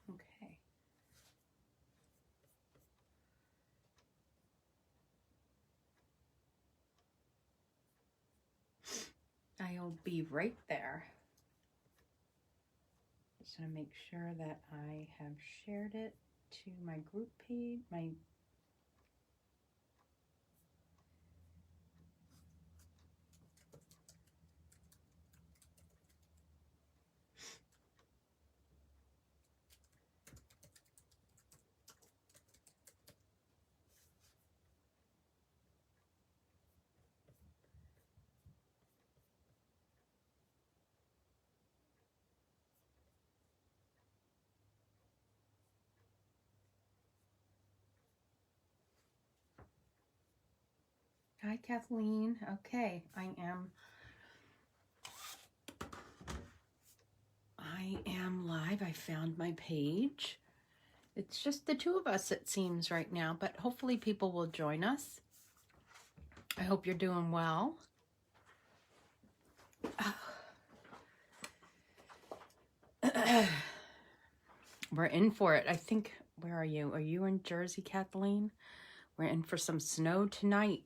Okay. I'll be right there. Just want to make sure that I have shared it to my group page, my Hi, Kathleen. Okay, I am live. I found my page. It's just the two of us, it seems, right now, but hopefully people will join us. I hope you're doing well. We're in for it. I think, where are you? Are you in Jersey, Kathleen? We're in for some snow tonight.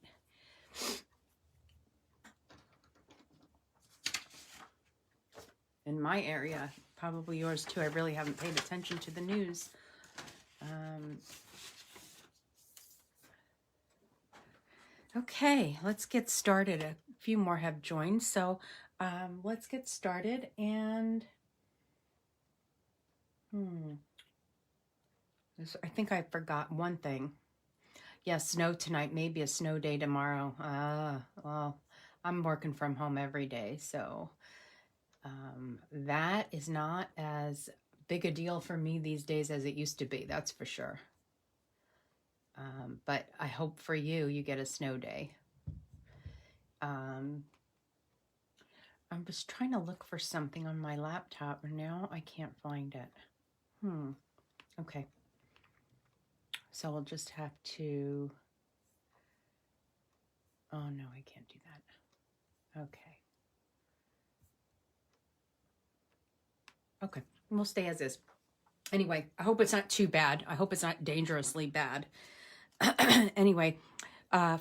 In my area, probably yours too. I really haven't paid attention to the news. Okay, let's get started. A few more have joined, so let's get started. And I think I forgot one thing. Yeah, snow tonight, maybe a snow day tomorrow. Well, I'm working from home every day, so that is not as big a deal for me these days as it used to be, that's for sure. But I hope for you, you get a snow day. I'm just trying to look for something on my laptop, and now I can't find it. Okay. So I'll just have to... Oh, no, I can't do that. Okay, we'll stay as is. Anyway, I hope it's not too bad. I hope it's not dangerously bad. Anyway,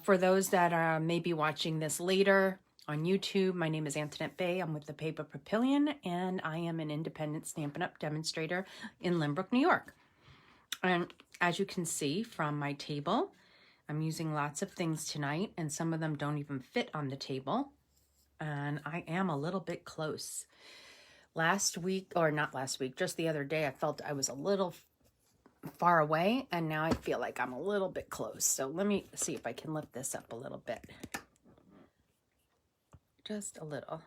for those that may be watching this later on YouTube, my name is Antoinette Bay. I'm with the Paper Papillion, and I am an independent Stampin' Up! Demonstrator in Lynbrook, New York. And as you can see from my table, I'm using lots of things tonight, and some of them don't even fit on the table. And I am a little bit close. Last week, or not last week, just the other day, I felt I was a little far away, and now I feel like I'm a little bit close. So let me see if I can lift this up a little bit. Just a little.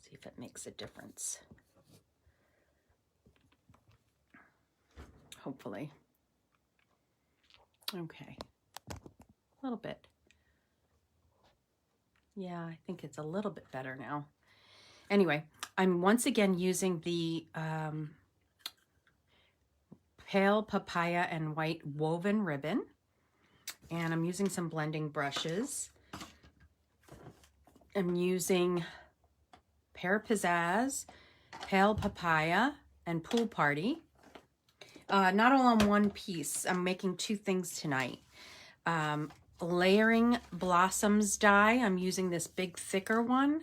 See if it makes a difference. Hopefully. Okay. A little bit. Yeah, I think it's a little bit better now. Anyway, I'm once again using the Pale Papaya and White Woven Ribbon. And I'm using some blending brushes. I'm using Pear Pizzazz, Pale Papaya, and Pool Party. not all on one piece. I'm making two things tonight. Layering Blossoms die. I'm using this big thicker one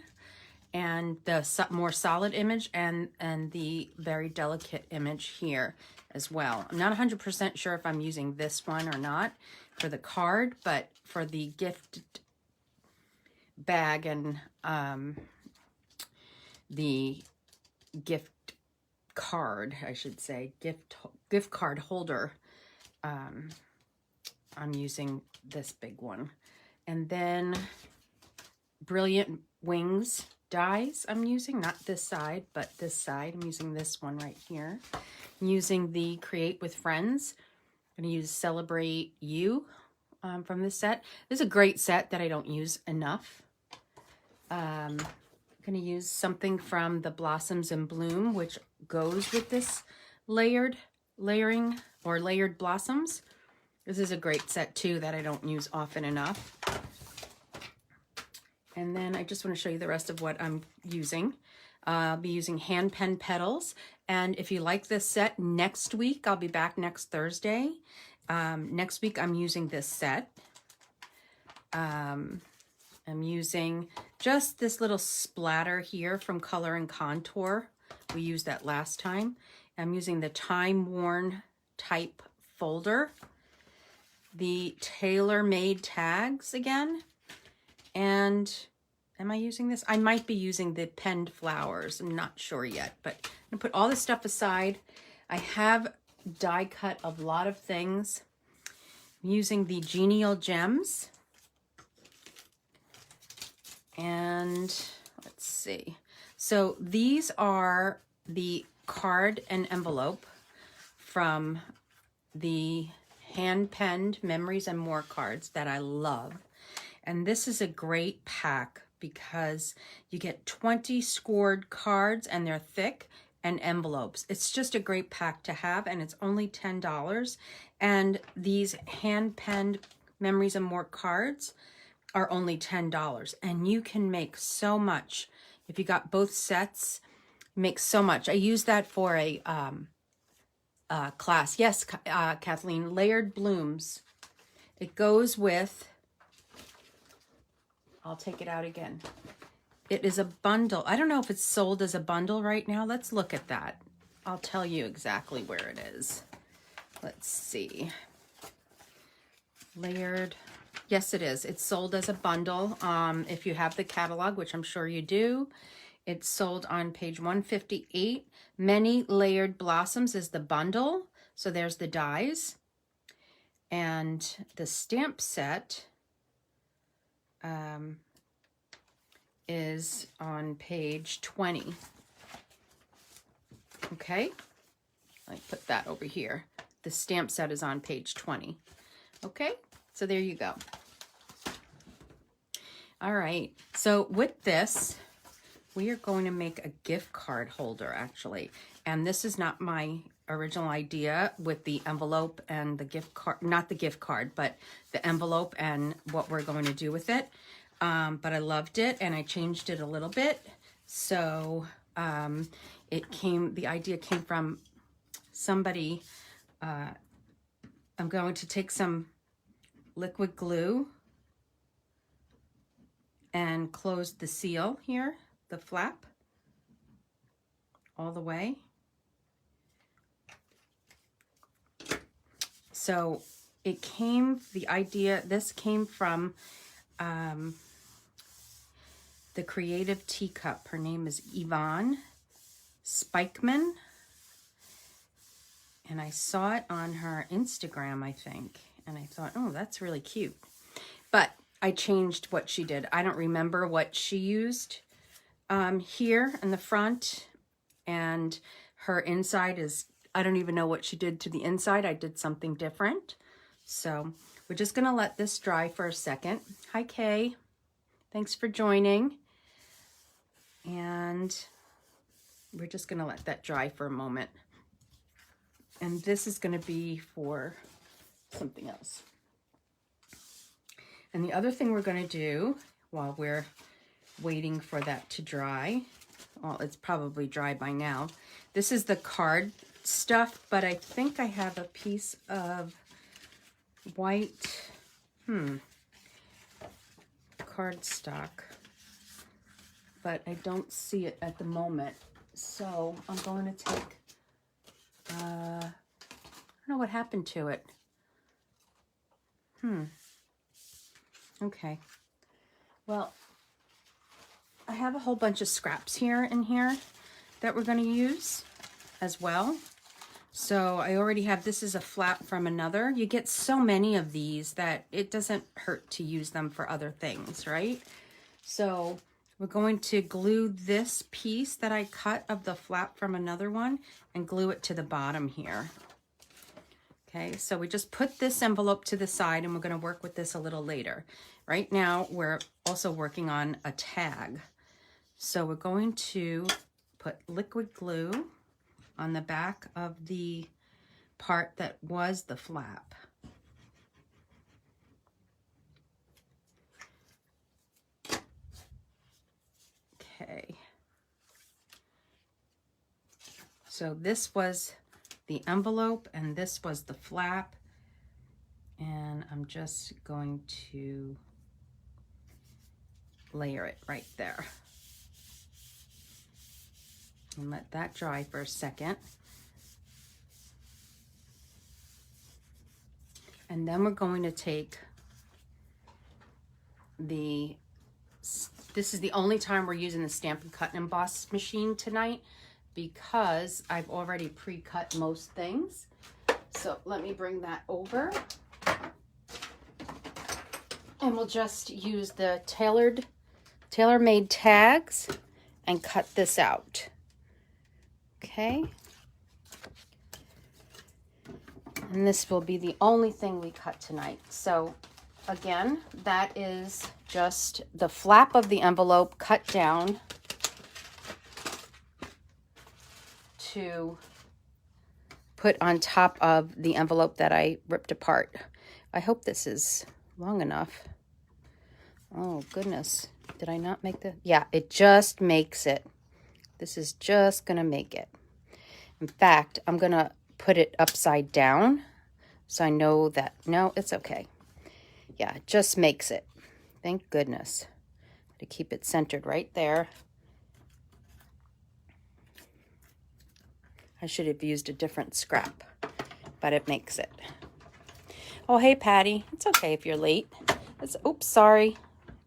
and the more solid image and the very delicate image here as well. I'm not 100% sure if I'm using this one or not for the card, but for the gift bag and the gift card, I should say, gift card holder, I'm using this big one. And then Brilliant Wings dies I'm using, not this side, but this side. I'm using this one right here. I'm using the Create with Friends. I'm going to use Celebrate You from this set. This is a great set that I don't use enough. I'm going to use something from the Blossoms in Bloom, which goes with this layering or layered blossoms. This is a great set too that I don't use often enough. And then I just want to show you the rest of what I'm using. I'll be using hand pen petals. And if you like this set, next week, I'll be back next Thursday. Next week, I'm using this set. I'm using just this little splatter here from Color and Contour. We used that last time. I'm using the Time Worn type folder. The Tailor Made tags again. And am I using this? I might be using the Penned Flowers. I'm not sure yet, but I'm going to put all this stuff aside. I have die cut a lot of things. I'm using the Genial Gems. And let's see. So these are the card and envelope from the hand-penned Memories and More cards that I love. And this is a great pack because you get 20 scored cards and they're thick and envelopes. It's just a great pack to have and it's only $10. And these hand-penned Memories and More cards are only $10. And you can make so much. If you got both sets, make so much. I use that for a class. Yes, Kathleen, Layered Blooms. It goes with... I'll take it out again. It is a bundle. I don't know if it's sold as a bundle right now. Let's look at that. I'll tell you exactly where it is. Let's see. Layered. Yes, it is. It's sold as a bundle. If you have the catalog, which I'm sure you do, it's sold on page 158. Many Layered Blossoms is the bundle. So there's the dies. And the stamp set is on page 20. Okay, I put that over here. The stamp set is on page 20. Okay, so there you go. All right, so with this, we are going to make a gift card holder actually. And this is not my original idea with the envelope and the gift card, not the gift card, but the envelope and what we're going to do with it. But I loved it and I changed it a little bit. So the idea came from somebody. I'm going to take some liquid glue and close the seal here, the flap, all the way. So it came, the idea, this came from the Creative Teacup. Her name is Yvonne Spikeman. And I saw it on her Instagram, I think. And I thought, oh, that's really cute. But I changed what she did. I don't remember what she used here in the front. And her inside is, I don't even know what she did to the inside. I did something different. So we're just going to let this dry for a second. Hi, Kay. Thanks for joining. And we're just going to let that dry for a moment. And this is going to be for something else. And the other thing we're going to do while we're waiting for that to dry, well, it's probably dry by now. This is the card stuff, but I think I have a piece of white cardstock, but I don't see it at the moment. So I'm going to take, I don't know what happened to it. Okay. Well, I have a whole bunch of scraps here that we're going to use as well. So I already have, this is a flap from another. You get so many of these that it doesn't hurt to use them for other things, right? So we're going to glue this piece that I cut of the flap from another one and glue it to the bottom here. Okay, so we just put this envelope to the side and we're going to work with this a little later. Right now, we're also working on a tag. So we're going to put liquid glue on the back of the part that was the flap. Okay. So this was the envelope and this was the flap. And I'm just going to layer it right there. And let that dry for a second. And then we're going to take this is the only time we're using the Stampin' Cut and Emboss machine tonight because I've already pre-cut most things. So let me bring that over. And we'll just use the tailor-made tags and cut this out. Okay. And this will be the only thing we cut tonight. So again, that is just the flap of the envelope cut down to put on top of the envelope that I ripped apart. I hope this is long enough. Oh goodness, did I not make the, yeah, it just makes it. This is just gonna make it. In fact, I'm gonna put it upside down so I know that, no, it's okay. Yeah, it just makes it. Thank goodness. To keep it centered right there. I should have used a different scrap, but it makes it. Oh, hey, Patty. It's okay if you're late. Oops, sorry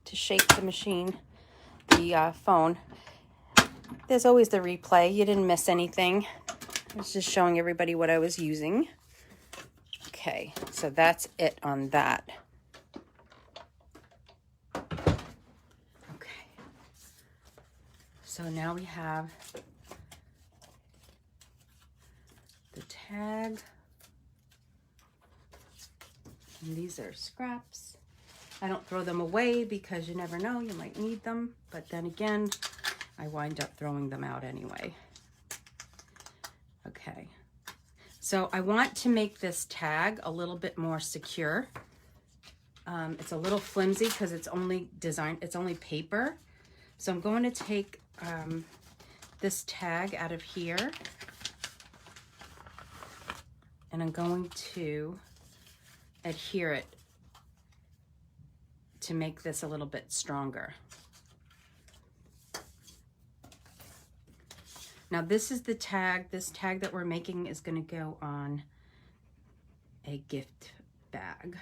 to shake the machine, the phone. There's always the replay. You didn't miss anything. I was just showing everybody what I was using. Okay, so that's it on that. Okay. So now we have the tag. And these are scraps. I don't throw them away because you never know, you might need them. But then again, I wind up throwing them out anyway. Okay. So I want to make this tag a little bit more secure. It's a little flimsy because it's only paper. So I'm going to take this tag out of here. And I'm going to adhere it to make this a little bit stronger. Now this is the tag. This tag that we're making is going to go on a gift bag.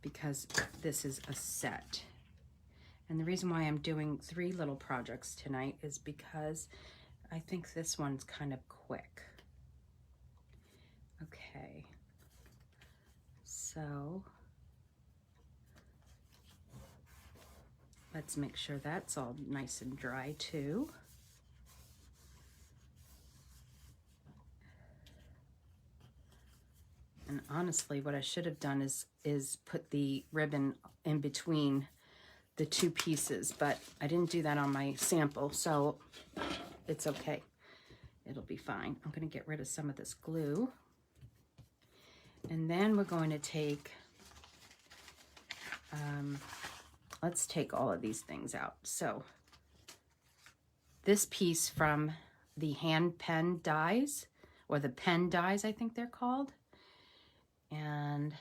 Because this is a set. And the reason why I'm doing 3 little projects tonight is because I think this one's kind of quick. Okay. So let's make sure that's all nice and dry too. And honestly, what I should have done is put the ribbon in between the 2 pieces, but I didn't do that on my sample, so it's okay. It'll be fine. I'm going to get rid of some of this glue. And then we're going to take, let's take all of these things out. So this piece from the hand pen dies, or the pen dies, I think they're called. And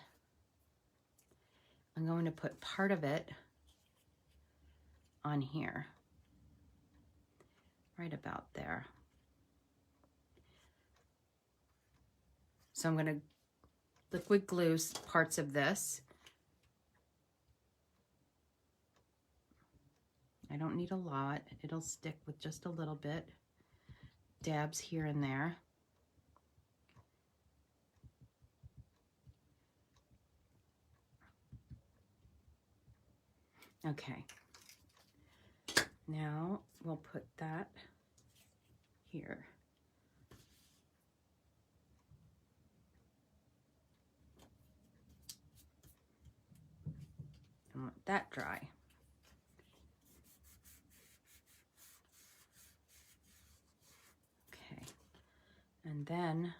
I'm going to put part of it on here, right about there. So I'm going to liquid glue parts of this. I don't need a lot. It'll stick with just a little bit. Dabs here and there. Okay. Now we'll put that here. And let that dry. Okay. And then,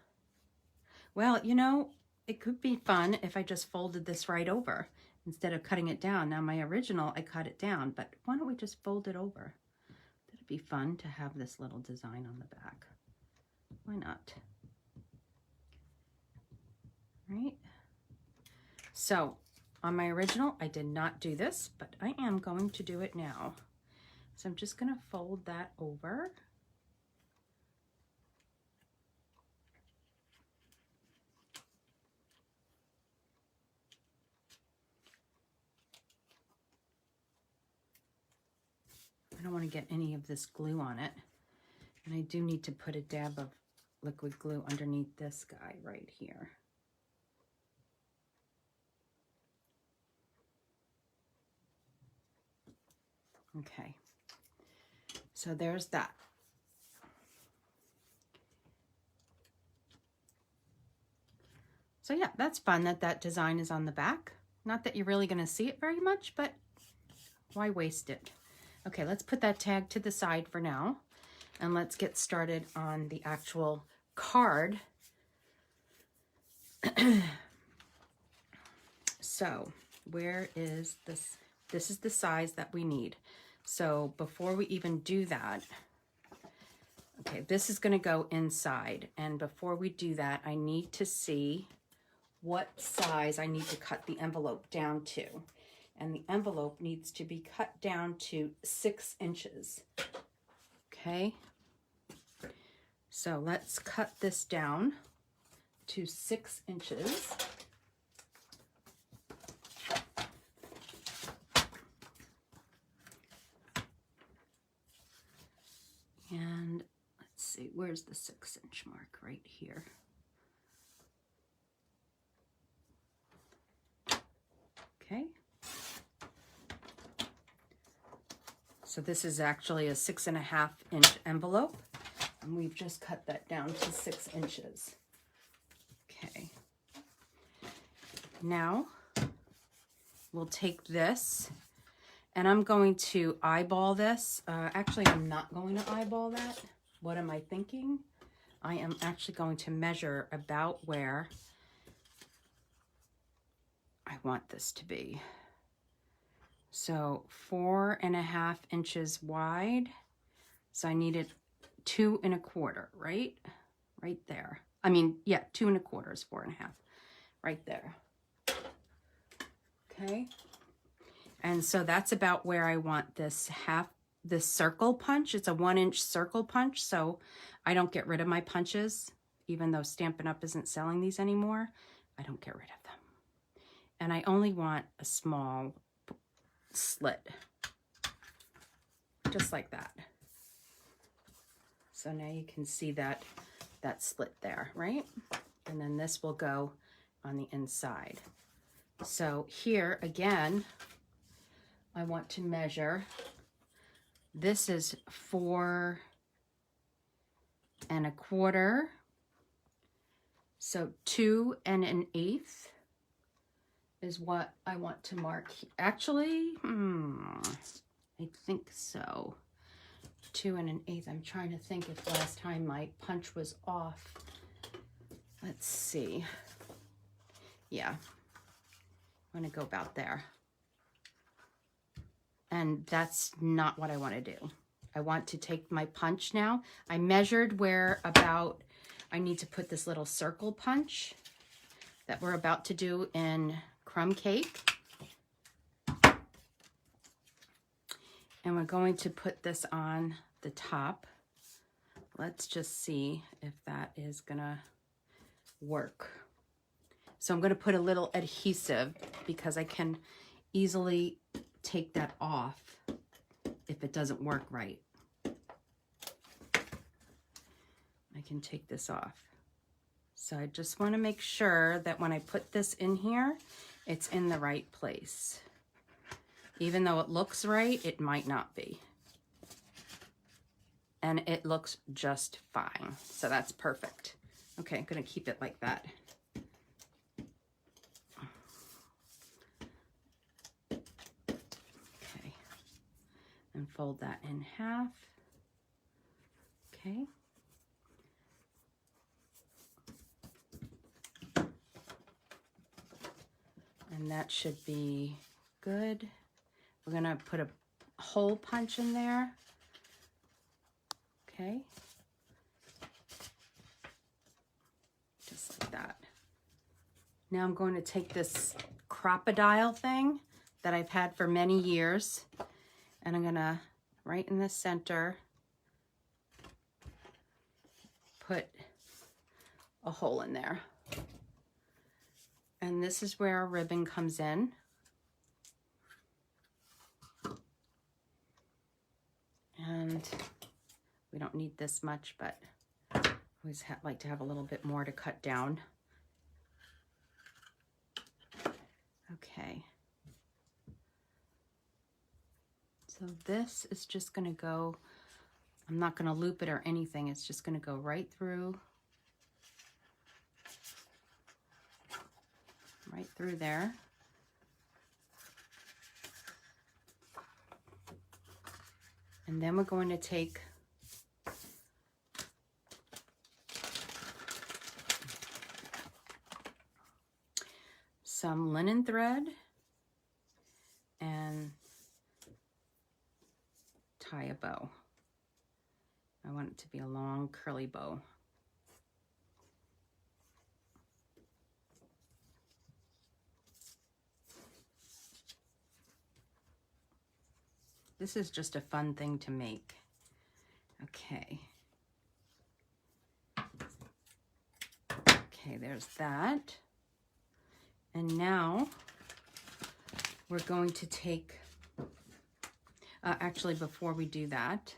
well, you know, it could be fun if I just folded this right over instead of cutting it down. Now my original, I cut it down, but why don't we just fold it over? That'd be fun to have this little design on the back. Why not? Right? So on my original, I did not do this, but I am going to do it now. So I'm just going to fold that over. I don't want to get any of this glue on it. And I do need to put a dab of liquid glue underneath this guy right here. Okay, so there's that. So yeah, that's fun that that design is on the back. Not that you're really going to see it very much, but why waste it? Okay, let's put that tag to the side for now, and let's get started on the actual card. So where is this? This is the size that we need. So before we even do that, okay, this is going to go inside. And before we do that, I need to see what size I need to cut the envelope down to. And the envelope needs to be cut down to 6 inches. Okay. So let's cut this down to 6 inches. And let's see, where's the 6-inch mark? Right here. Okay. So this is actually a 6.5-inch envelope, and we've just cut that down to 6 inches. Okay. Now we'll take this, and I'm going to eyeball this. Actually, I'm not going to eyeball that. What am I thinking? I am actually going to measure about where I want this to be. So 4.5 inches wide. So I needed 2 1/4, right? Right there. I mean, yeah, 2 1/4 is 4.5. Right there. Okay. And so that's about where I want this circle punch. It's a 1-inch circle punch, so I don't get rid of my punches, even though Stampin' Up! Isn't selling these anymore. I don't get rid of them. And I only want a small slit, just like that. So now you can see that slit there, right? And then this will go on the inside. So here again, I want to measure. This is 4 1/4. So 2 1/8 is what I want to mark. Actually, I think so. 2 1/8. I'm trying to think if last time my punch was off. Let's see. Yeah, I'm gonna go about there. And that's not what I want to do. I want to take my punch now. I measured where about I need to put this little circle punch that we're about to do in crumb cake. And we're going to put this on the top. Let's just see if that is gonna work. So I'm gonna put a little adhesive because I can easily take that off if it doesn't work right. I can take this off. So I just want to make sure that when I put this in here, it's in the right place. Even though it looks right, it might not be. And it looks just fine. So that's perfect. Okay, I'm going to keep it like that. Okay. And fold that in half. Okay. And that should be good. We're gonna put a hole punch in there. Okay. Just like that. Now I'm going to take this crocodile thing that I've had for many years, and I'm gonna, right in the center, put a hole in there. And this is where our ribbon comes in. And we don't need this much, but I always like to have a little bit more to cut down. Okay. So this is just gonna go, I'm not gonna loop it or anything, it's just gonna go right through there. And then we're going to take some linen thread and tie a bow. I want it to be a long curly bow. This is just a fun thing to make. Okay. Okay, there's that. And now we're going to take, actually before we do that,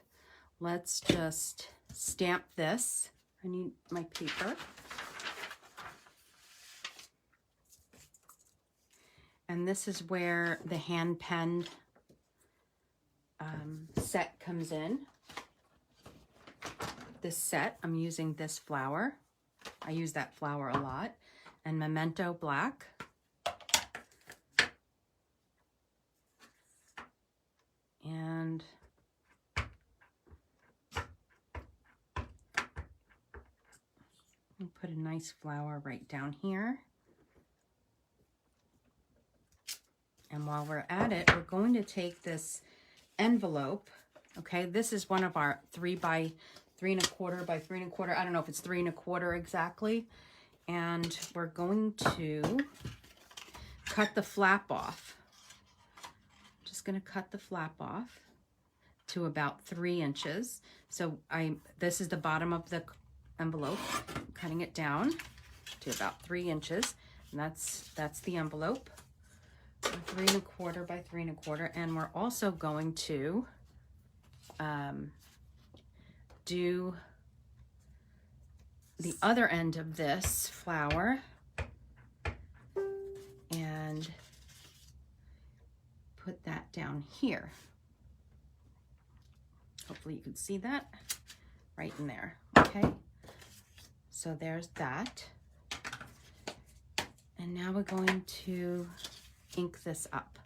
let's just stamp this. I need my paper. And this is where the hand penned set comes in. This set, I'm using this flower. I use that flower a lot. And Memento Black. And I'll put a nice flower right down here. And while we're at it, we're going to take this envelope. Okay, this is one of our 3 by 3 1/4 by 3 1/4. I don't know if it's 3 1/4 exactly. And we're going to cut the flap off. Just going to cut the flap off to about 3 inches. So this is the bottom of the envelope. I'm cutting it down to about 3 inches. And that's the envelope. 3 1/4 by 3 1/4, and we're also going to do the other end of this flower and put that down here. Hopefully you can see that right in there. Okay, so there's that. And now we're going to ink this up.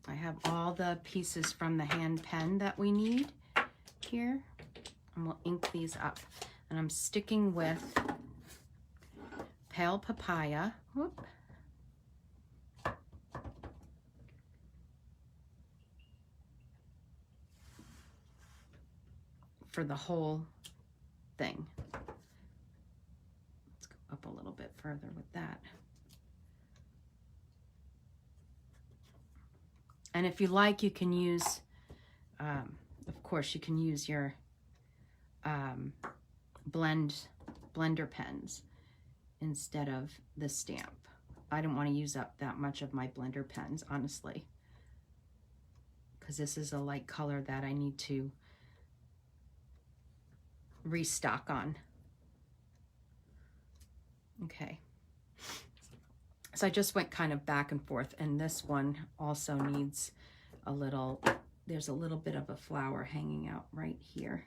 I have all the pieces from the hand pen that we need here, and we'll ink these up. And I'm sticking with Pale Papaya. Whoop. for the whole thing. Let's go up a little bit further with that. And if you like, you can use, of course, you can use your blender pens instead of the stamp. I don't want to use up that much of my blender pens, honestly, because this is a light color that I need to restock on. Okay. So I just went kind of back and forth, and this one also needs a little, there's a little bit of a flower hanging out right here.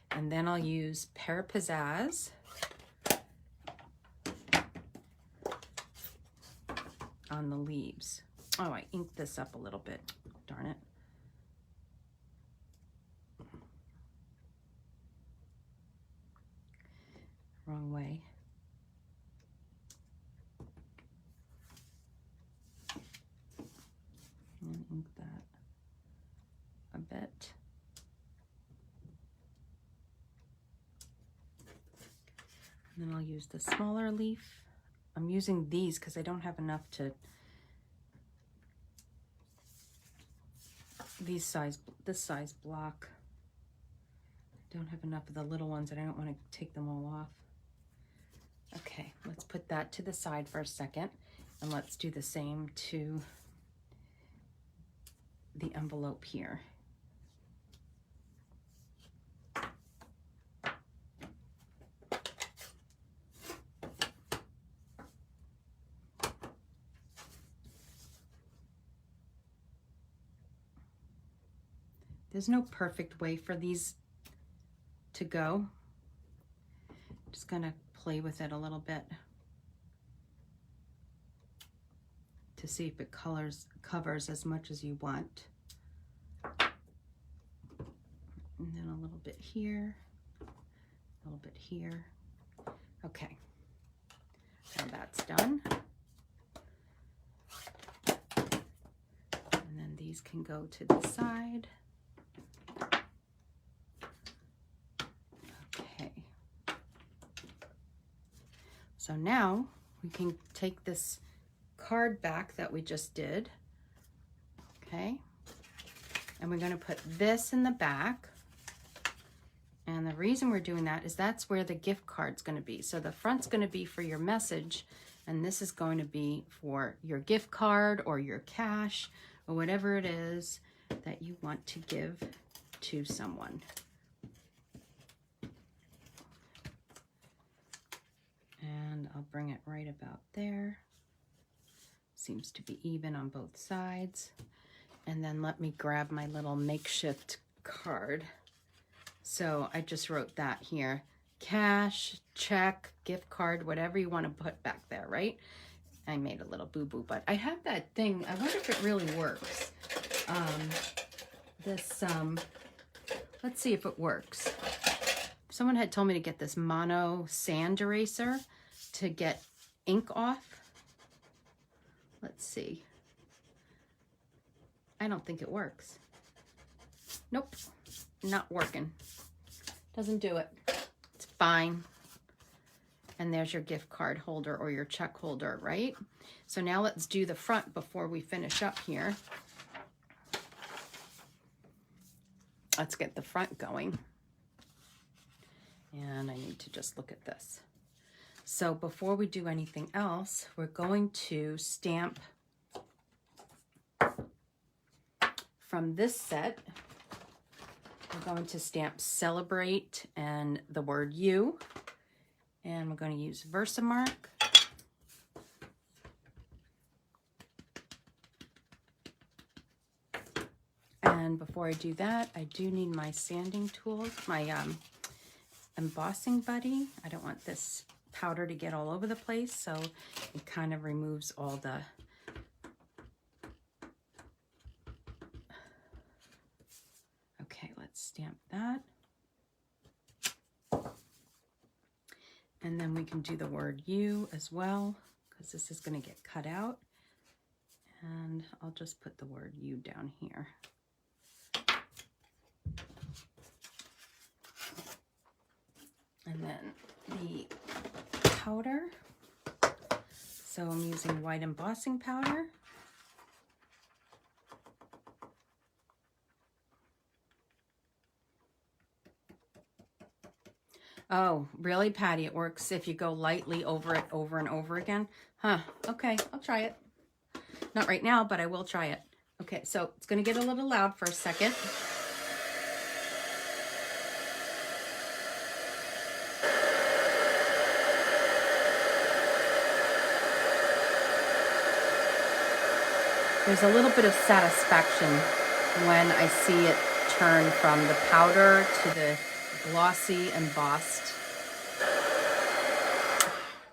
And then I'll use Pear Pizzazz on the leaves. Oh, I inked this up a little bit. Darn it. Wrong way. And ink that a bit. And then I'll use the smaller leaf. I'm using these because I don't have enough to, this size block. I don't have enough of the little ones and I don't want to take them all off. Okay, let's put that to the side for a second, and let's do the same to the envelope here. There's no perfect way for these to go. Just gonna play with it a little bit to see if it covers as much as you want. And then a little bit here, a little bit here. Okay, now that's done. And then these can go to the side. Okay. So now we can take this card back that we just did, okay? And we're gonna put this in the back. And the reason we're doing that is that's where the gift card's gonna be. So the front's gonna be for your message, and this is going to be for your gift card or your cash or whatever it is that you want to give to someone. And I'll bring it right about there. Seems to be even on both sides. And then let me grab my little makeshift card. So I just wrote that here. Cash, check, gift card, whatever you want to put back there, right? I made a little boo-boo, but I have that thing. I wonder if it really works. Let's see if it works. Someone had told me to get this mono sand eraser to get ink off. Let's see. I don't think it works. Nope, not working. Doesn't do it. It's fine. And there's your gift card holder or your check holder, right? So now let's do the front before we finish up here. Let's get the front going. And I need to just look at this. So before we do anything else, we're going to stamp from this set. We're going to stamp Celebrate and the word You. And we're going to use Versamark. And before I do that, I do need my sanding tools, my embossing buddy. I don't want this powder to get all over the place, so it kind of removes all the okay, let's stamp that. And then we can do the word You as well, because this is going to get cut out. And I'll just put the word You down here. And then the powder. So I'm using white embossing powder. Oh, really, Patty? It works if you go lightly over it over and over again? Huh, okay, I'll try it. Not right now, but I will try it. Okay, so it's gonna get a little loud for a second. There's a little bit of satisfaction when I see it turn from the powder to the glossy embossed.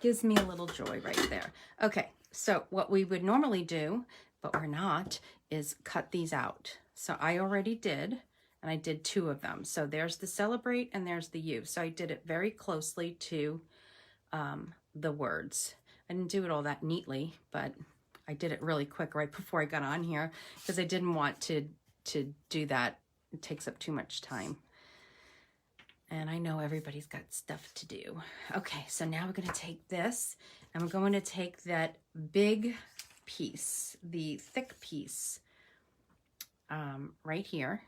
Gives me a little joy right there. Okay, so what we would normally do, but we're not, is cut these out. So I already did, and I did 2 of them. So there's the celebrate and there's the you. So I did it very closely to the words. I didn't do it all that neatly, but I did it really quick right before I got on here because I didn't want to do that. It takes up too much time. And I know everybody's got stuff to do. Okay, so now we're going to take this and we're going to take that big piece, the thick piece, right here.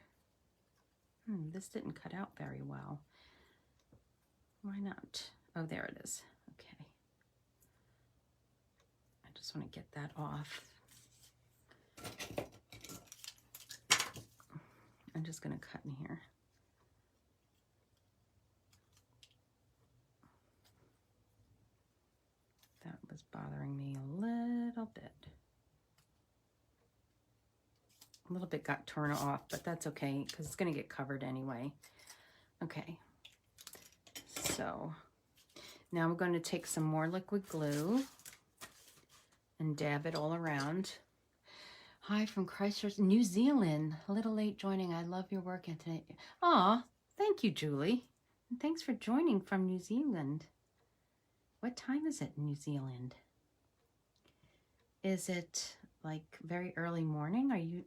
This didn't cut out very well. Why not? Oh, there it is. Okay. I just want to get that off. I'm just going to cut in here. That was bothering me a little bit. A little bit got torn off, but that's okay because it's going to get covered anyway. Okay. So now I'm going to take some more liquid glue and dab it all around. Hi from Christchurch, New Zealand. A little late joining. I love your work today. Aw, thank you, Julie. And thanks for joining from New Zealand. What time is it in New Zealand? Is it like very early morning? Are you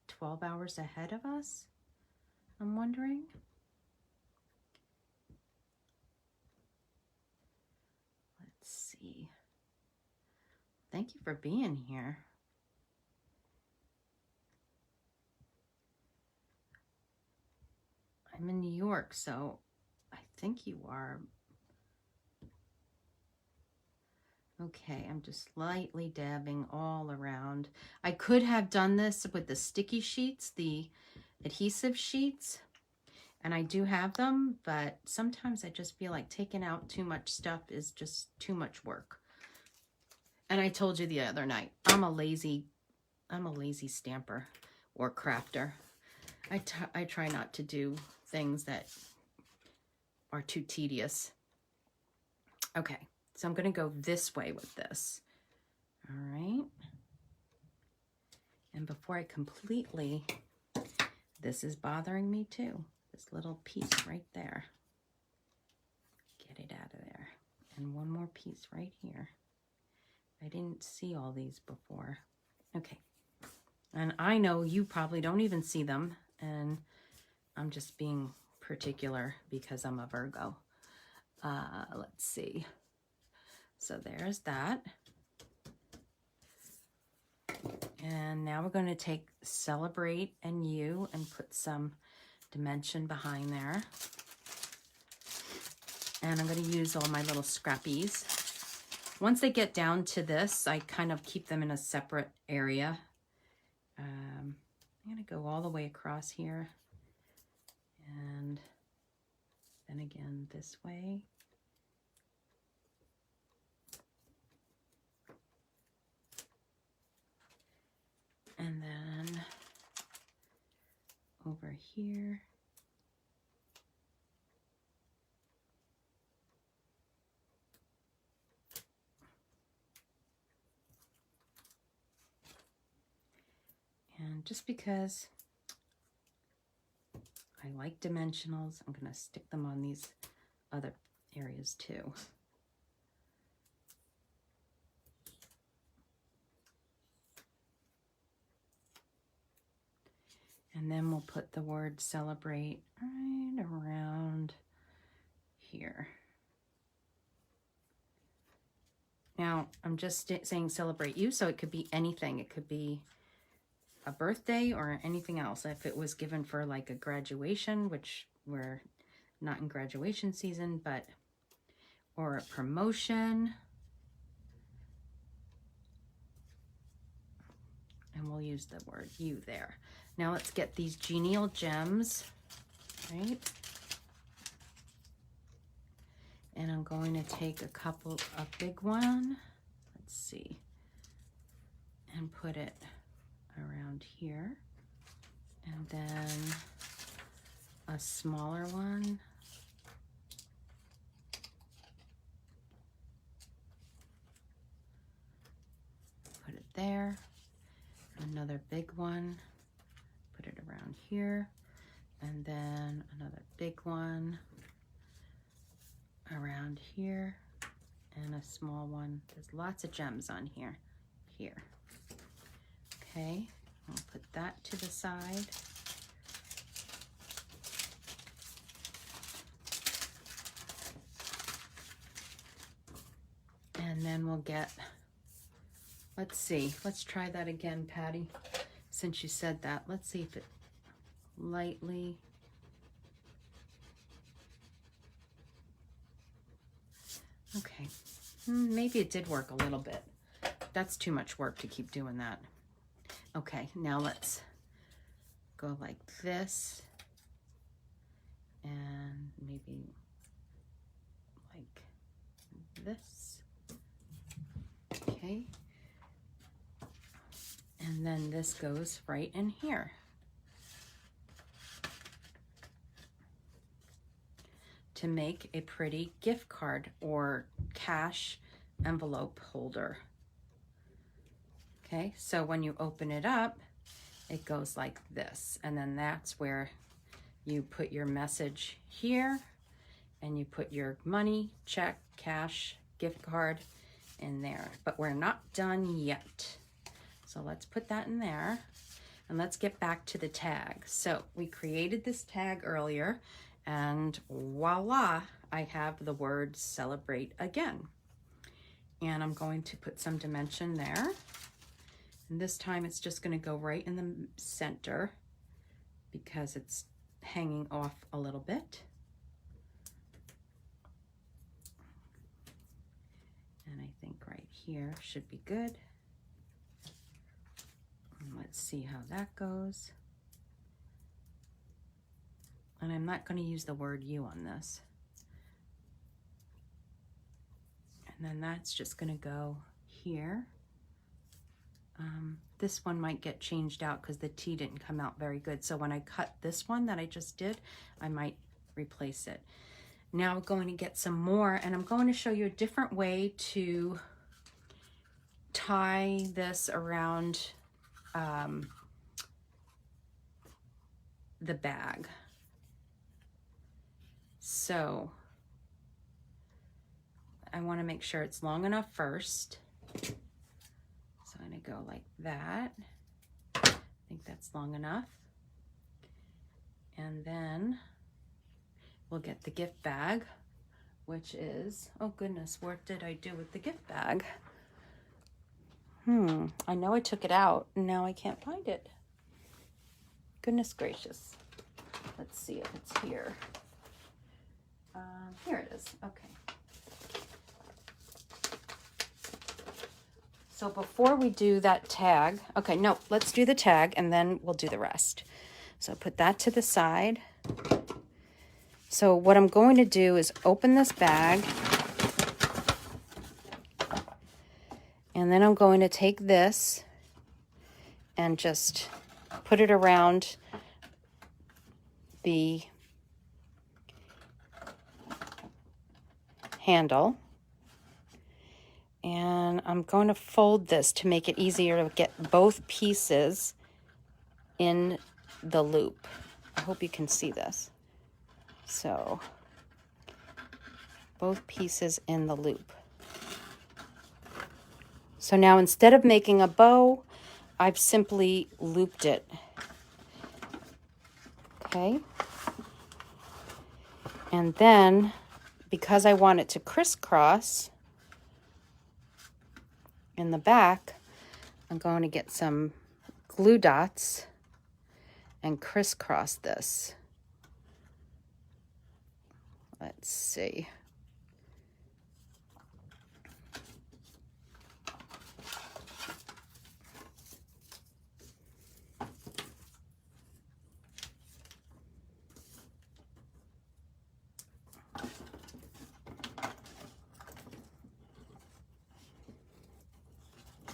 12 hours ahead of us? I'm wondering. Let's see. Thank you for being here. I'm in New York, so I think you are. Okay, I'm just lightly dabbing all around. I could have done this with the sticky sheets, the adhesive sheets, and I do have them, but sometimes I just feel like taking out too much stuff is just too much work. And I told you the other night, I'm a lazy stamper or crafter. I try not to do things that are too tedious. Okay. So I'm going to go this way with this. All right. And before I completely, this is bothering me too. This little piece right there. Get it out of there. And one more piece right here. I didn't see all these before. Okay. And I know you probably don't even see them. And I'm just being particular because I'm a Virgo. Let's see. So there's that. And now we're going to take celebrate and you and put some dimension behind there. And I'm going to use all my little scrappies. Once they get down to this, I kind of keep them in a separate area. I'm going to go all the way across here. And then again this way. And then over here. And just because I like dimensionals, I'm going to stick them on these other areas too. And then we'll put the word celebrate right around here. Now, I'm just saying celebrate you, so it could be anything. It could be a birthday or anything else. If it was given for like a graduation, which we're not in graduation season, but, or a promotion. And we'll use the word you there. Now let's get these genial gems, right? And I'm going to take a big one, let's see, and put it around here. And then a smaller one. Put it there. Another big one. Put it around here. And then another big one around here. And a small one. There's lots of gems on here. Here. Okay. I'll put that to the side. And then we'll get, let's see, let's try that again, Patty, since you said that. Let's see if it lightly, okay, maybe it did work a little bit. That's too much work to keep doing that. Okay, now let's go like this, and maybe like this. Okay, and then this goes right in here. To make a pretty gift card or cash envelope holder. Okay, so when you open it up, it goes like this, and then that's where you put your message here, and you put your money, check, cash, gift card in there. But we're not done yet. So let's put that in there, and let's get back to the tag. So we created this tag earlier, and voila, I have the word celebrate again. And I'm going to put some dimension there. And this time it's just going to go right in the center because it's hanging off a little bit. And I think right here should be good. And let's see how that goes. And I'm not going to use the word you on this. And then that's just going to go here. This one might get changed out because the T didn't come out very good. So when I cut this one that I just did, I might replace it. Now I'm going to get some more, and I'm going to show you a different way to tie this around the bag. So I want to make sure it's long enough first. So I'm going to go like that. I think that's long enough. And then we'll get the gift bag, which is, oh goodness, what did I do with the gift bag? I know I took it out and now I can't find it. Goodness gracious. Let's see if it's here. Here it is. Okay. So before we do that tag, okay, no, let's do the tag and then we'll do the rest. So put that to the side. So what I'm going to do is open this bag, and then I'm going to take this and just put it around the handle. And I'm going to fold this to make it easier to get both pieces in the loop. I hope you can see this. So, both pieces in the loop. So now instead of making a bow, I've simply looped it. Okay. And then, because I want it to crisscross, in the back, I'm going to get some glue dots and crisscross this. Let's see.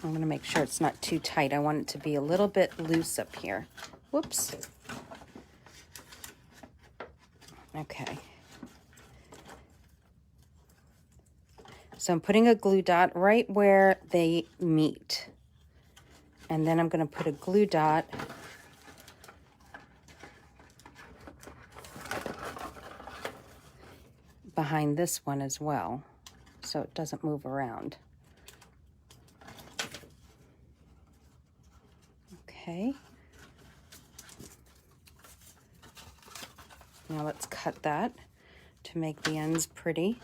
I'm going to make sure it's not too tight. I want it to be a little bit loose up here. Whoops. Okay. So I'm putting a glue dot right where they meet. And then I'm going to put a glue dot behind this one as well, so it doesn't move around. Okay. Now let's cut that to make the ends pretty.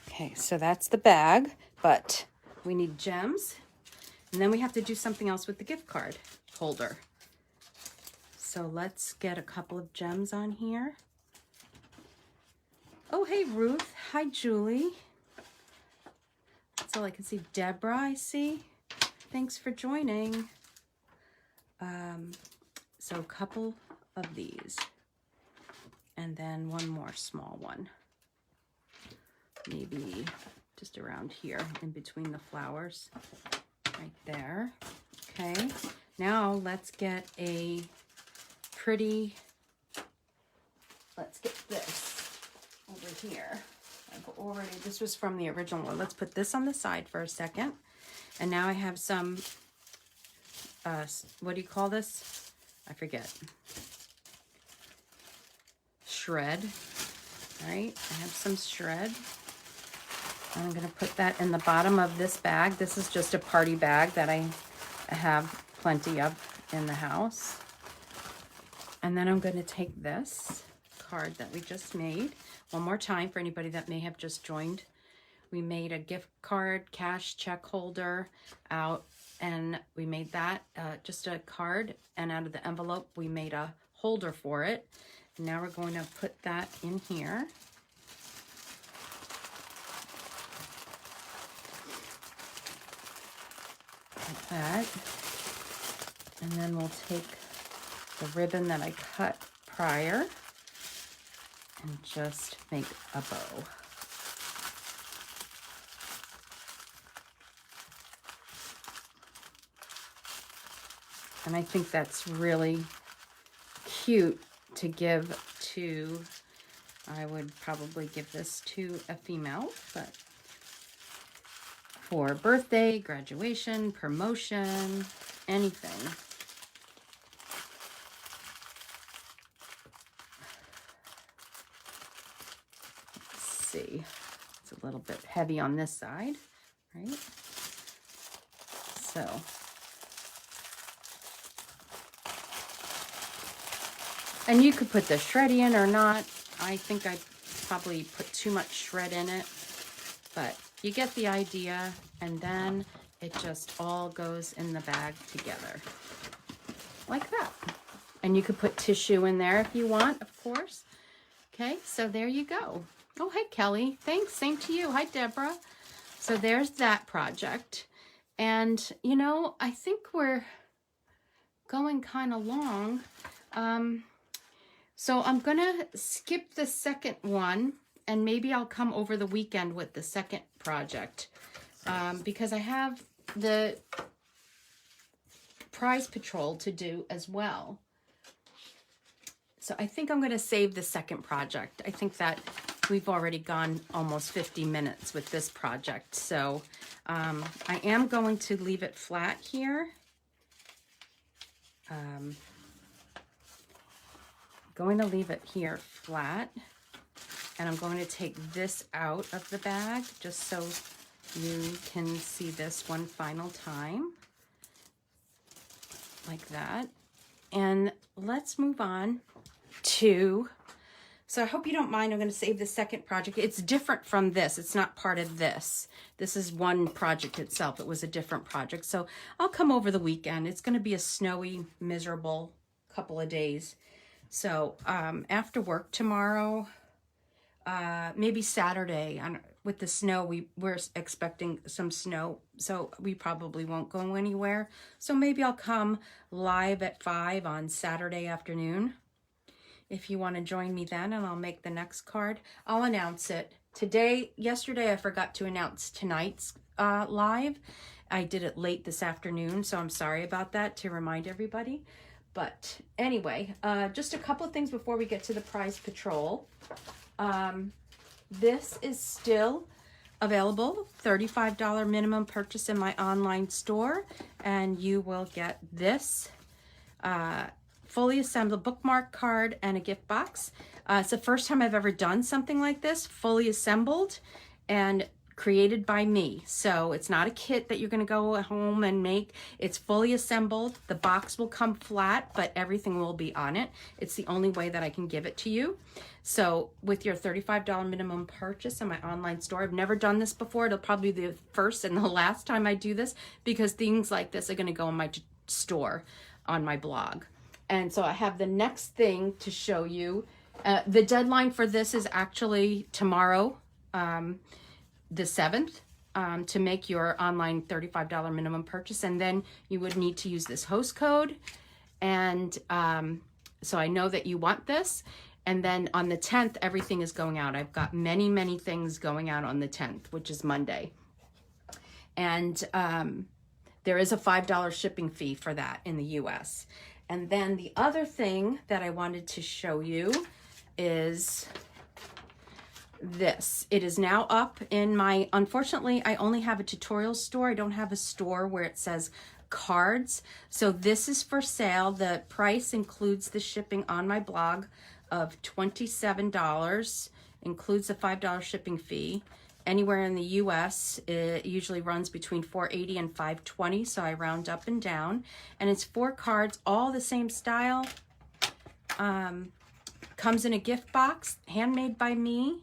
Okay, so that's the bag, but we need gems, and then we have to do something else with the gift card holder. So let's get a couple of gems on here. Oh, hey, Ruth. Hi, Julie. That's all I can see. Deborah, I see. Thanks for joining. So a couple of these. And then one more small one. Maybe just around here in between the flowers. Right there. Okay. Now let's get a pretty, let's get this over here. I've already, this was from the original one. Let's put this on the side for a second. And now I have some, what do you call this? I forget. Shred, right? I have some shred. I'm gonna put that in the bottom of this bag. This is just a party bag that I have plenty of in the house. And then I'm gonna take this card that we just made. One more time for anybody that may have just joined. We made a gift card, cash check holder out, and we made that just a card, and out of the envelope we made a holder for it. And now we're going to put that in here. Like that. And then we'll take the ribbon that I cut prior and just make a bow. And I think that's really cute to give to, I would probably give this to a female, but for birthday, graduation, promotion, anything. Let's see, it's a little bit heavy on this side, right? So. And you could put the shred in or not. I think I probably put too much shred in it, but you get the idea. And then it just all goes in the bag together like that. And you could put tissue in there if you want, of course. Okay, so there you go. Oh, hey, Kelly. Thanks. Same to you. Hi, Deborah. So there's that project. And, you know, I think we're going kind of long. So I'm going to skip the second one, and maybe I'll come over the weekend with the second project, because I have the prize patrol to do as well. So I think I'm going to save the second project. I think that we've already gone almost 50 minutes with this project. So I am going to leave it flat here. Going to leave it here flat, and I'm going to take this out of the bag just so you can see this one final time, like that. And let's move on to, so I hope you don't mind, I'm going to save the second project. It's different from this. It's not part of this. This is one project itself. It was a different project. So I'll come over the weekend. It's going to be a snowy, miserable couple of days. So after work tomorrow, maybe Saturday, with the snow, we're expecting some snow, so we probably won't go anywhere. So maybe I'll come live at 5 on Saturday afternoon. If you want to join me then, and I'll make the next card. I'll announce it. Yesterday I forgot to announce tonight's live. I did it late this afternoon, so I'm sorry about that, to remind everybody. But anyway, just a couple of things before we get to the prize patrol. This is still available, $35 minimum purchase in my online store, and you will get this fully assembled bookmark card and a gift box. It's the first time I've ever done something like this, fully assembled and created by me. So it's not a kit that you're going to go home and make. It's fully assembled. The box will come flat, but everything will be on it. It's the only way that I can give it to you. So with your $35 minimum purchase in my online store, I've never done this before. It'll probably be the first and the last time I do this, because things like this are going to go in my store on my blog. And so I have the next thing to show you. The deadline for this is actually tomorrow, the 7th, to make your online $35 minimum purchase. And then you would need to use this host code. And so I know that you want this. And then on the 10th, everything is going out. I've got many, many things going out on the 10th, which is Monday. And there is a $5 shipping fee for that in the US. And then the other thing that I wanted to show you is this. It is now up in my, unfortunately, I only have a tutorial store. I don't have a store where it says cards. So this is for sale. The price includes the shipping on my blog of $27, includes a $5 shipping fee. Anywhere in the US, it usually runs between $4.80 and $5.20, so I round up and down. And it's 4 cards, all the same style. Comes in a gift box, handmade by me.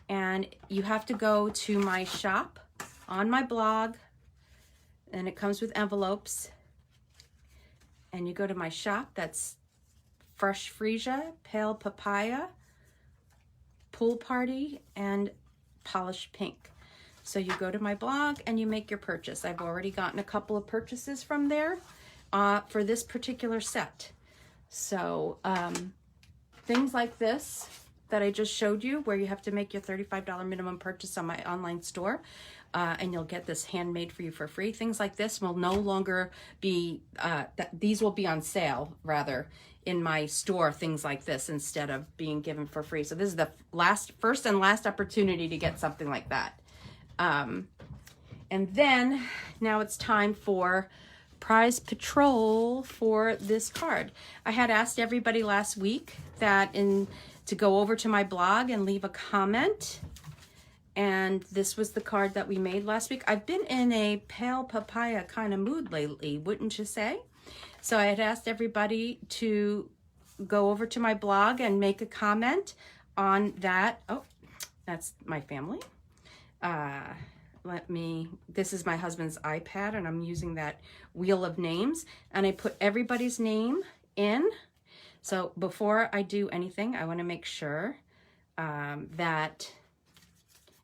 And you have to go to my shop on my blog, and it comes with envelopes. And you go to my shop, that's Fresh Freesia, Pale Papaya, Pool Party, and Polished Pink. So you go to my blog and you make your purchase. I've already gotten a couple of purchases from there for this particular set. So things like this that I just showed you, where you have to make your $35 minimum purchase on my online store, and you'll get this handmade for you for free. Things like this will no longer be, these will be on sale rather in my store, things like this, instead of being given for free. So this is the first and last opportunity to get something like that. And then now it's time for prize patrol for this card. I had asked everybody last week to go over to my blog and leave a comment. And this was the card that we made last week. I've been in a Pale Papaya kind of mood lately, wouldn't you say? So I had asked everybody to go over to my blog and make a comment on that. Oh, that's my family. This is my husband's iPad, and I'm using that wheel of names, and I put everybody's name in. So before I do anything, I want to make sure that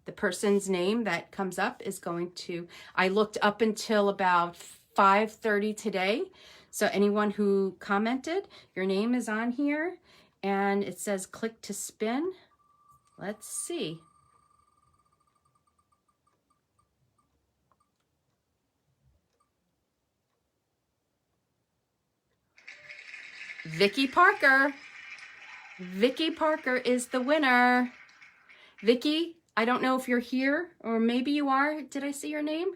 the person's name that comes up is going to, I looked up until about 5:30 today. So anyone who commented, your name is on here, and it says click to spin. Let's see. Vicky Parker. Vicky Parker is the winner. Vicky, I don't know if you're here, or maybe you are. Did I see your name?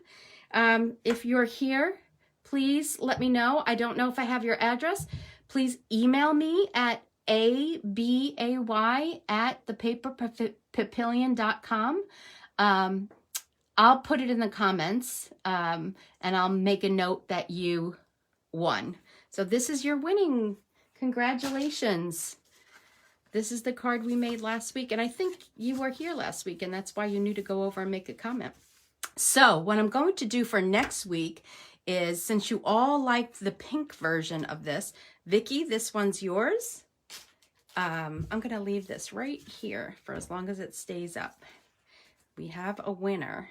If you're here, please let me know. I don't know if I have your address. Please email me at abay@thepaperpavilion.com. I'll put it in the comments, and I'll make a note that you won. So this is your winning. Congratulations. This is the card we made last week. And I think you were here last week, and that's why you knew to go over and make a comment. So what I'm going to do for next week is, since you all liked the pink version of this, Vicki, this one's yours. I'm going to leave this right here for as long as it stays up. We have a winner.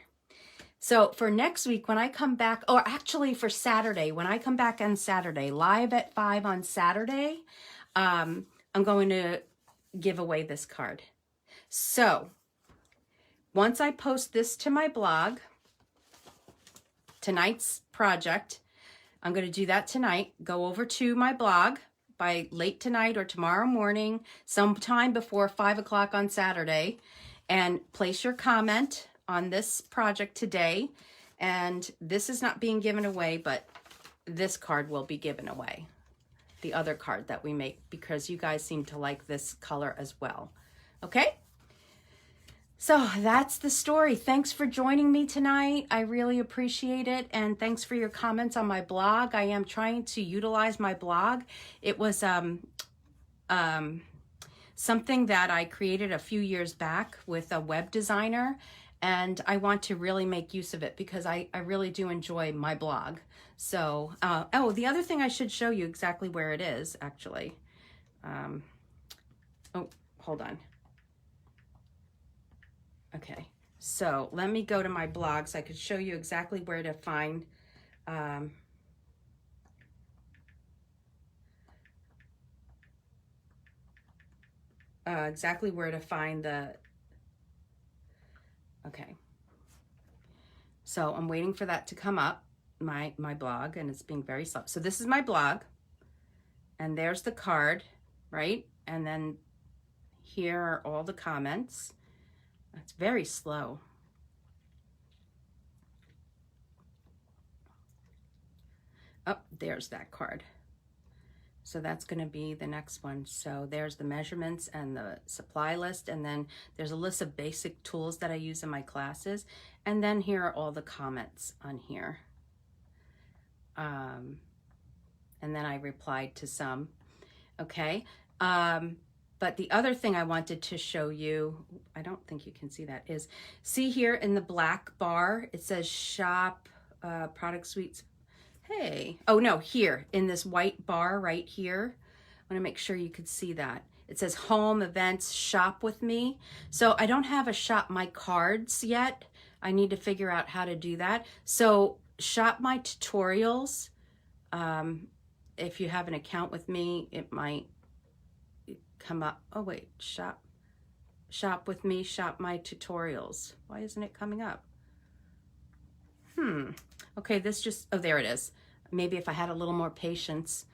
So for next week, when I come back, or actually for Saturday, when I come back on Saturday, live at 5 on Saturday, I'm going to give away this card. So once I post this to my blog, tonight's project, I'm going to do that tonight. Go over to my blog by late tonight or tomorrow morning, sometime before 5 o'clock on Saturday, and place your comment on this project today. And this is not being given away, but this card will be given away. The other card that we make, because you guys seem to like this color as well. Okay? So that's the story. Thanks for joining me tonight. I really appreciate it. And thanks for your comments on my blog. I am trying to utilize my blog. It was something that I created a few years back with a web designer. And I want to really make use of it because I really do enjoy my blog. So, oh, the other thing I should show you exactly where it is, actually. Oh, hold on. Okay, so let me go to my blog so I could show you exactly where to find the, okay. So I'm waiting for that to come up, my blog, and it's being very slow. So this is my blog, and there's the card, right? And then here are all the comments. It's very slow. Oh, there's that card. So that's going to be the next one. So there's the measurements and the supply list. And then there's a list of basic tools that I use in my classes. And then here are all the comments on here. And then I replied to some. Okay. But the other thing I wanted to show you, I don't think you can see that, is see here in the black bar, it says shop product suites. Hey, oh no, here in this white bar right here. I want to make sure you could see that. It says home events, shop with me. So I don't have a shop my cards yet. I need to figure out how to do that. So shop my tutorials. If you have an account with me, it might come up. Oh wait, shop with me, shop my tutorials. Why isn't it coming up? Okay, this just, oh, there it is. Maybe if I had a little more patience.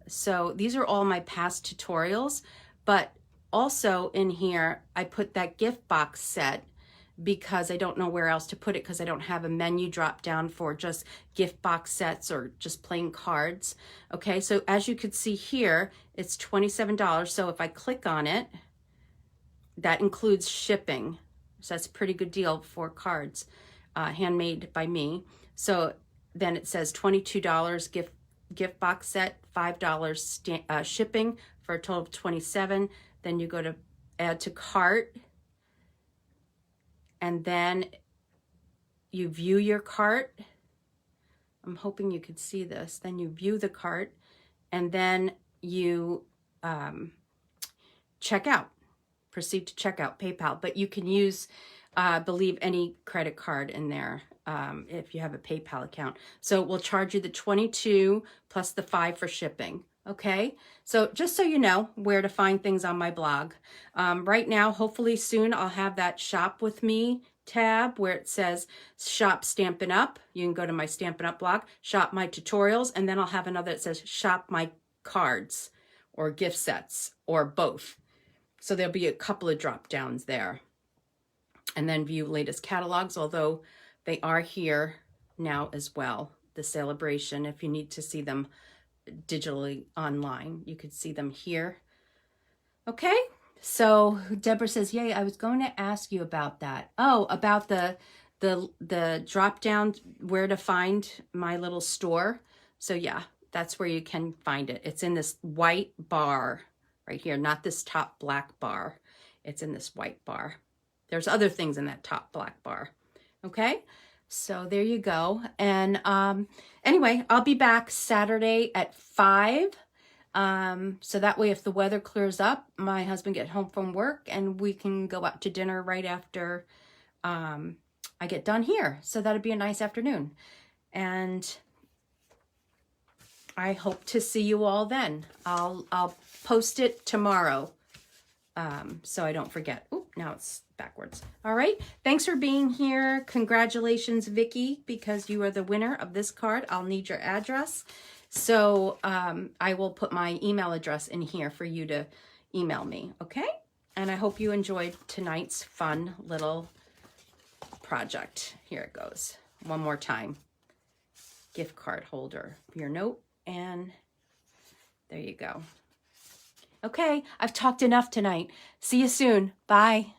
So these are all my past tutorials, but also in here, I put that gift box set because I don't know where else to put it because I don't have a menu drop down for just gift box sets or just plain cards. Okay, so as you can see here, it's $27. So if I click on it, that includes shipping. So that's a pretty good deal for cards, handmade by me. So then it says $22 gift box set, $5 shipping for a total of $27. Then you go to add to cart, and then you view your cart. I'm hoping you could see this. Then you view the cart, and then you check out. Proceed to check out, PayPal. But you can use, believe, any credit card in there if you have a PayPal account. So we'll charge you the $22 plus the $5 for shipping. Okay, so just so you know where to find things on my blog. Right now, hopefully soon, I'll have that Shop With Me tab where it says Shop Stampin' Up. You can go to my Stampin' Up blog, Shop My Tutorials, and then I'll have another that says Shop My Cards or gift sets or both. So there'll be a couple of drop downs there. And then view latest catalogs, although they are here now as well. The celebration, if you need to see them digitally online, you could see them here. Okay, so Deborah says, yay, I was going to ask you about that. Oh, about the drop down, where to find my little store. So yeah, that's where you can find it. It's in this white bar right here, not this top black bar. It's in this white bar. There's other things in that top black bar. Okay, so there you go. And anyway, I'll be back Saturday at 5. So that way, if the weather clears up, my husband get home from work and we can go out to dinner right after I get done here. So that'd be a nice afternoon. And I hope to see you all then. I'll post it tomorrow, so I don't forget. Oop, now it's backwards. All right. Thanks for being here. Congratulations, Vicky, because you are the winner of this card. I'll need your address. So I will put my email address in here for you to email me. Okay. And I hope you enjoyed tonight's fun little project. Here it goes. One more time. Gift card holder for your note. And there you go. Okay, I've talked enough tonight. See you soon. Bye.